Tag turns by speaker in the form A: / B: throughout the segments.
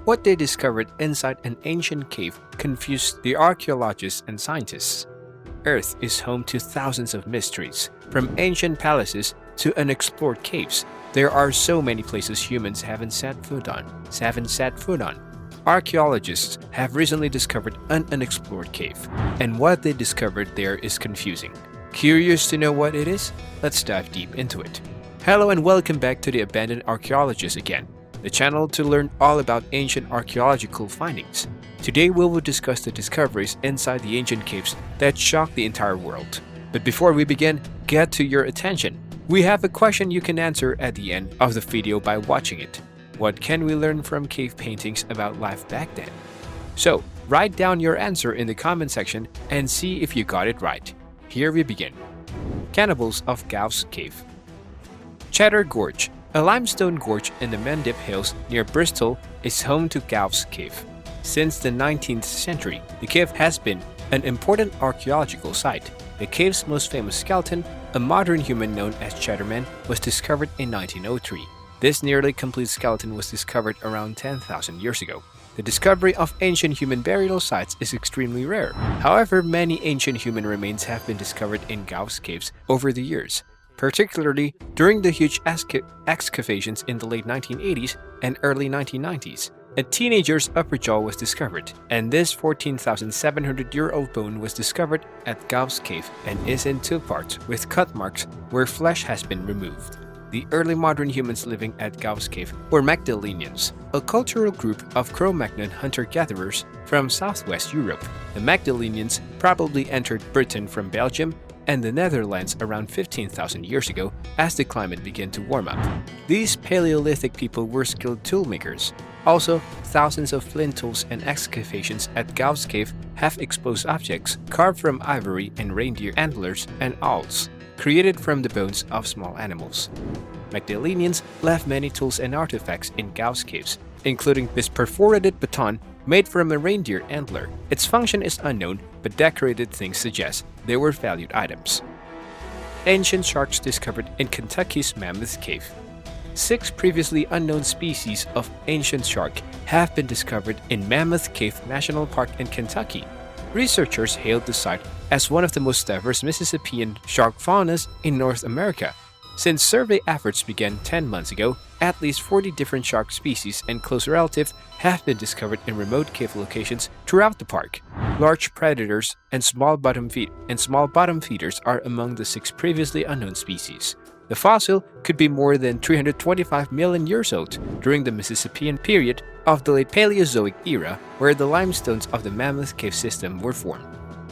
A: What they discovered inside an ancient cave confused the archaeologists and scientists. Earth is home to thousands of mysteries, from ancient palaces to unexplored caves. There are so many places humans haven't set foot on. Archaeologists have recently discovered an unexplored cave, and what they discovered there is confusing. Curious to know what it is? Let's dive deep into it. Hello and welcome back to the Abandoned Archaeologists again, the channel to learn all about ancient archaeological findings. Today we will discuss the discoveries inside the ancient caves that shocked the entire world. But before we begin, get to your attention. We have a question you can answer at the end of the video by watching it. What can we learn from cave paintings about life back then? So, write down your answer in the comment section and see if you got it right. Here we begin. Cannibals of Gough's Cave. Cheddar Gorge, a limestone gorge in the Mendip Hills near Bristol, is home to Gough's Cave. Since the 19th century, the cave has been an important archaeological site. The cave's most famous skeleton, a modern human known as Cheddarman, was discovered in 1903. This nearly complete skeleton was discovered around 10,000 years ago. The discovery of ancient human burial sites is extremely rare. However, many ancient human remains have been discovered in Gough's caves over the years, particularly during the huge excavations in the late 1980s and early 1990s. A teenager's upper jaw was discovered, and this 14,700-year-old bone was discovered at Gough's Cave and is in two parts with cut marks where flesh has been removed. The early modern humans living at Gough's Cave were Magdalenians, a cultural group of Cro-Magnon hunter-gatherers from southwest Europe. The Magdalenians probably entered Britain from Belgium and the Netherlands around 15,000 years ago as the climate began to warm up. These Paleolithic people were skilled toolmakers. Also, thousands of flint tools and excavations at Gough's Cave have exposed objects carved from ivory and reindeer antlers and owls, created from the bones of small animals. Magdalenians left many tools and artifacts in Gough's caves, including this perforated baton made from a reindeer antler. Its function is unknown, but decorated things suggest they were valued items. Ancient sharks discovered in Kentucky's Mammoth Cave. 6 previously unknown species of ancient shark have been discovered in Mammoth Cave National Park in Kentucky. Researchers hailed the site as one of the most diverse Mississippian shark faunas in North America. Since survey efforts began 10 months ago, at least 40 different shark species and close relatives have been discovered in remote cave locations throughout the park. Large predators and small bottom feeders are among the 6 previously unknown species. The fossil could be more than 325 million years old during the Mississippian period of the late Paleozoic era, where the limestones of the Mammoth Cave system were formed.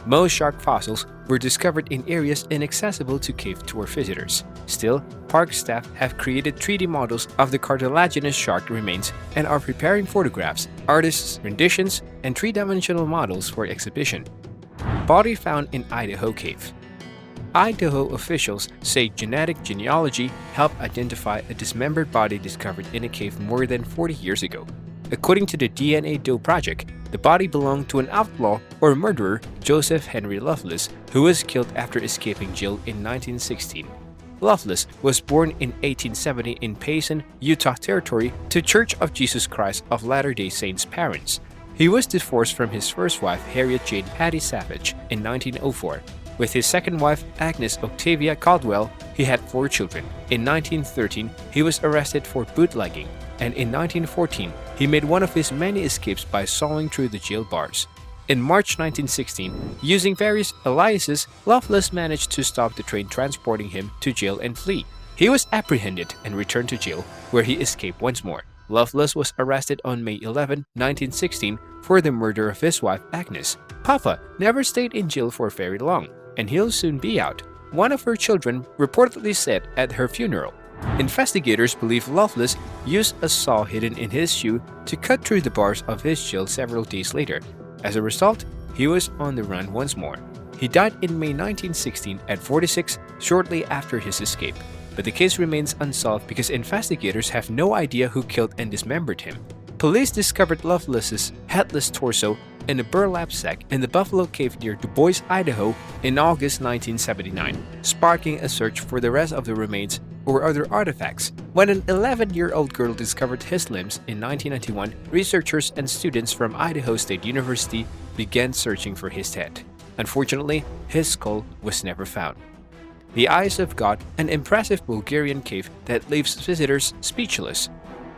A: Most shark fossils were discovered in areas inaccessible to cave tour visitors. Still, park staff have created 3D models of the cartilaginous shark remains and are preparing photographs, artists' renditions, and 3-dimensional models for exhibition. Body found in Idaho Cave. Idaho officials say genetic genealogy helped identify a dismembered body discovered in a cave more than 40 years ago. According to the DNA Doe Project, the body belonged to an outlaw or murderer, Joseph Henry Loveless, who was killed after escaping jail in 1916. Loveless was born in 1870 in Payson, Utah Territory, to Church of Jesus Christ of Latter-day Saints parents. He was divorced from his first wife, Harriet Jane Hattie Savage, in 1904. With his second wife, Agnes Octavia Caldwell, he had 4 children. In 1913, he was arrested for bootlegging, and in 1914, he made one of his many escapes by sawing through the jail bars. In March 1916, using various aliases, Loveless managed to stop the train transporting him to jail and flee. He was apprehended and returned to jail, where he escaped once more. Loveless was arrested on May 11, 1916, for the murder of his wife, Agnes. Papa never stayed in jail for very long, and he'll soon be out, one of her children reportedly said at her funeral. Investigators believe Loveless used a saw hidden in his shoe to cut through the bars of his jail several days later. As a result, he was on the run once more. He died in May 1916 at 46, shortly after his escape. But the case remains unsolved because investigators have no idea who killed and dismembered him. Police discovered Loveless's headless torso in a burlap sack in the Buffalo Cave near Du Bois, Idaho in August 1979, sparking a search for the rest of the remains or other artifacts. When an 11-year-old girl discovered his limbs in 1991, researchers and students from Idaho State University began searching for his head. Unfortunately, his skull was never found. The Eyes of God, an impressive Bulgarian cave that leaves visitors speechless.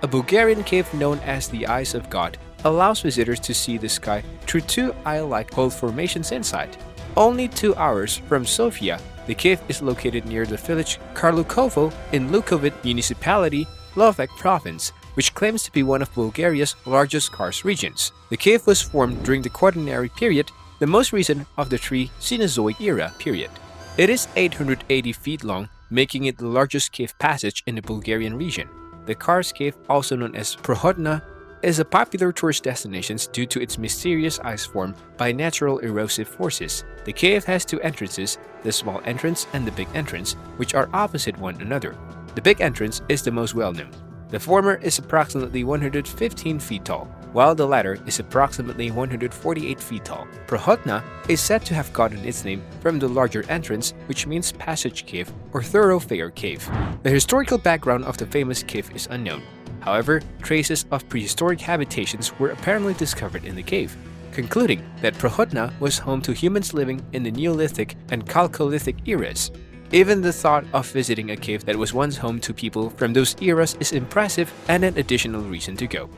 A: A Bulgarian cave known as the Eyes of God allows visitors to see the sky through two eye-like hole formations inside. Only 2 hours from Sofia, the cave is located near the village Karlukovo in Lukovic Municipality, Lovech Province, which claims to be one of Bulgaria's largest karst regions. The cave was formed during the Quaternary period, the most recent of the 3 Cenozoic era period. It is 880 feet long, making it the largest cave passage in the Bulgarian region. The Karst Cave, also known as Prohodna, is a popular tourist destination due to its mysterious ice formed by natural erosive forces. The cave has 2 entrances, the small entrance and the big entrance, which are opposite one another. The big entrance is the most well-known. The former is approximately 115 feet tall, while the latter is approximately 148 feet tall. Prohodna is said to have gotten its name from the larger entrance, which means passage cave or thoroughfare cave. The historical background of the famous cave is unknown. However, traces of prehistoric habitations were apparently discovered in the cave, concluding that Prohodna was home to humans living in the Neolithic and Chalcolithic eras. Even the thought of visiting a cave that was once home to people from those eras is impressive and an additional reason to go.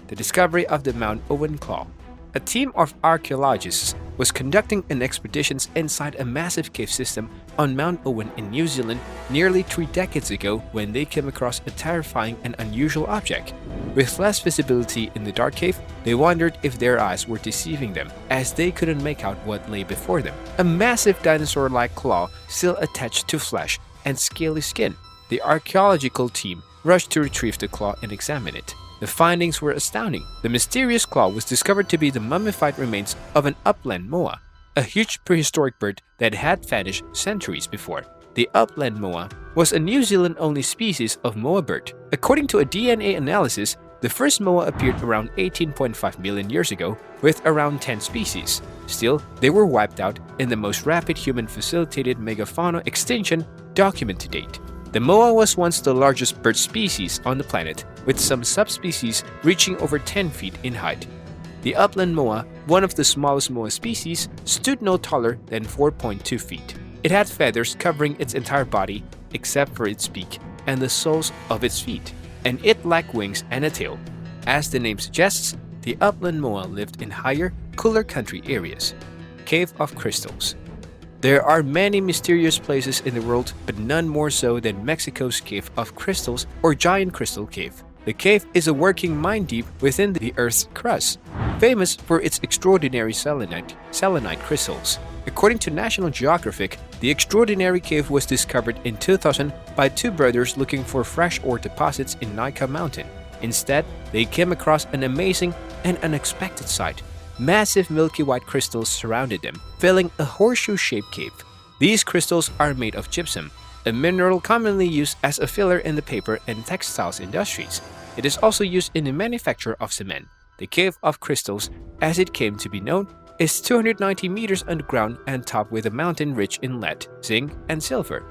A: The discovery of the Mount Owen claw. A team of archaeologists was conducting an expedition inside a massive cave system on Mount Owen in New Zealand nearly 3 decades ago when they came across a terrifying and unusual object. With less visibility in the dark cave, they wondered if their eyes were deceiving them, as they couldn't make out what lay before them. A massive dinosaur-like claw still attached to flesh and scaly skin. The archaeological team rushed to retrieve the claw and examine it. The findings were astounding. The mysterious claw was discovered to be the mummified remains of an upland moa, a huge prehistoric bird that had vanished centuries before. The upland moa was a New Zealand-only species of moa bird. According to a DNA analysis, the first moa appeared around 18.5 million years ago with around 10 species. Still, they were wiped out in the most rapid human-facilitated megafauna extinction documented to date. The moa was once the largest bird species on the planet, with some subspecies reaching over 10 feet in height. The upland moa, one of the smallest moa species, stood no taller than 4.2 feet. It had feathers covering its entire body except for its beak and the soles of its feet, and it lacked wings and a tail. As the name suggests, the upland moa lived in higher, cooler country areas. Cave of Crystals. There are many mysterious places in the world, but none more so than Mexico's Cave of Crystals or Giant Crystal Cave. The cave is a working mine deep within the Earth's crust, famous for its extraordinary selenite crystals. According to National Geographic, the extraordinary cave was discovered in 2000 by 2 brothers looking for fresh ore deposits in Nika Mountain. Instead, they came across an amazing and unexpected sight. Massive milky white crystals surrounded them, filling a horseshoe-shaped cave. These crystals are made of gypsum, a mineral commonly used as a filler in the paper and textiles industries. It is also used in the manufacture of cement. The Cave of Crystals, as it came to be known, is 290 meters underground and topped with a mountain rich in lead, zinc, and silver.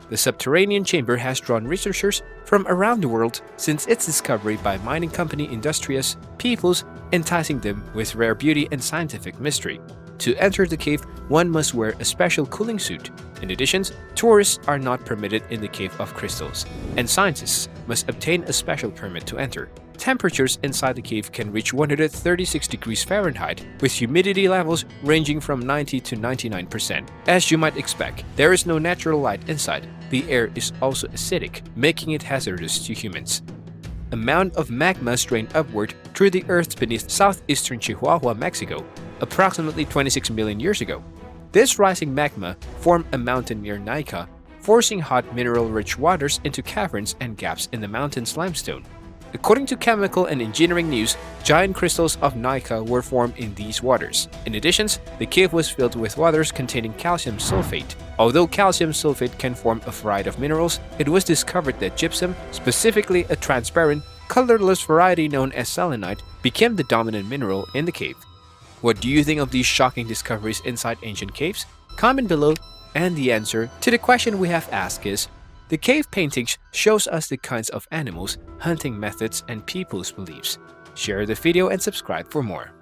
A: The subterranean chamber has drawn researchers from around the world since its discovery by mining company Industrious Peoples, enticing them with rare beauty and scientific mystery. To enter the cave, one must wear a special cooling suit. In addition, tourists are not permitted in the Cave of Crystals, and scientists must obtain a special permit to enter. Temperatures inside the cave can reach 136 degrees Fahrenheit, with humidity levels ranging from 90 to 99%. As you might expect, there is no natural light inside. The air is also acidic, making it hazardous to humans. A mound of magma strained upward through the earth beneath southeastern Chihuahua, Mexico, approximately 26 million years ago. This rising magma formed a mountain near Nika, forcing hot mineral-rich waters into caverns and gaps in the mountain's limestone. According to Chemical and Engineering News, giant crystals of Nika were formed in these waters. In addition, the cave was filled with waters containing calcium sulfate. Although calcium sulfate can form a variety of minerals, it was discovered that gypsum, specifically a transparent, colorless variety known as selenite, became the dominant mineral in the cave. What do you think of these shocking discoveries inside ancient caves? Comment below, and the answer to the question we have asked is, The cave paintings shows us the kinds of animals, hunting methods, and people's beliefs. Share the video and subscribe for more.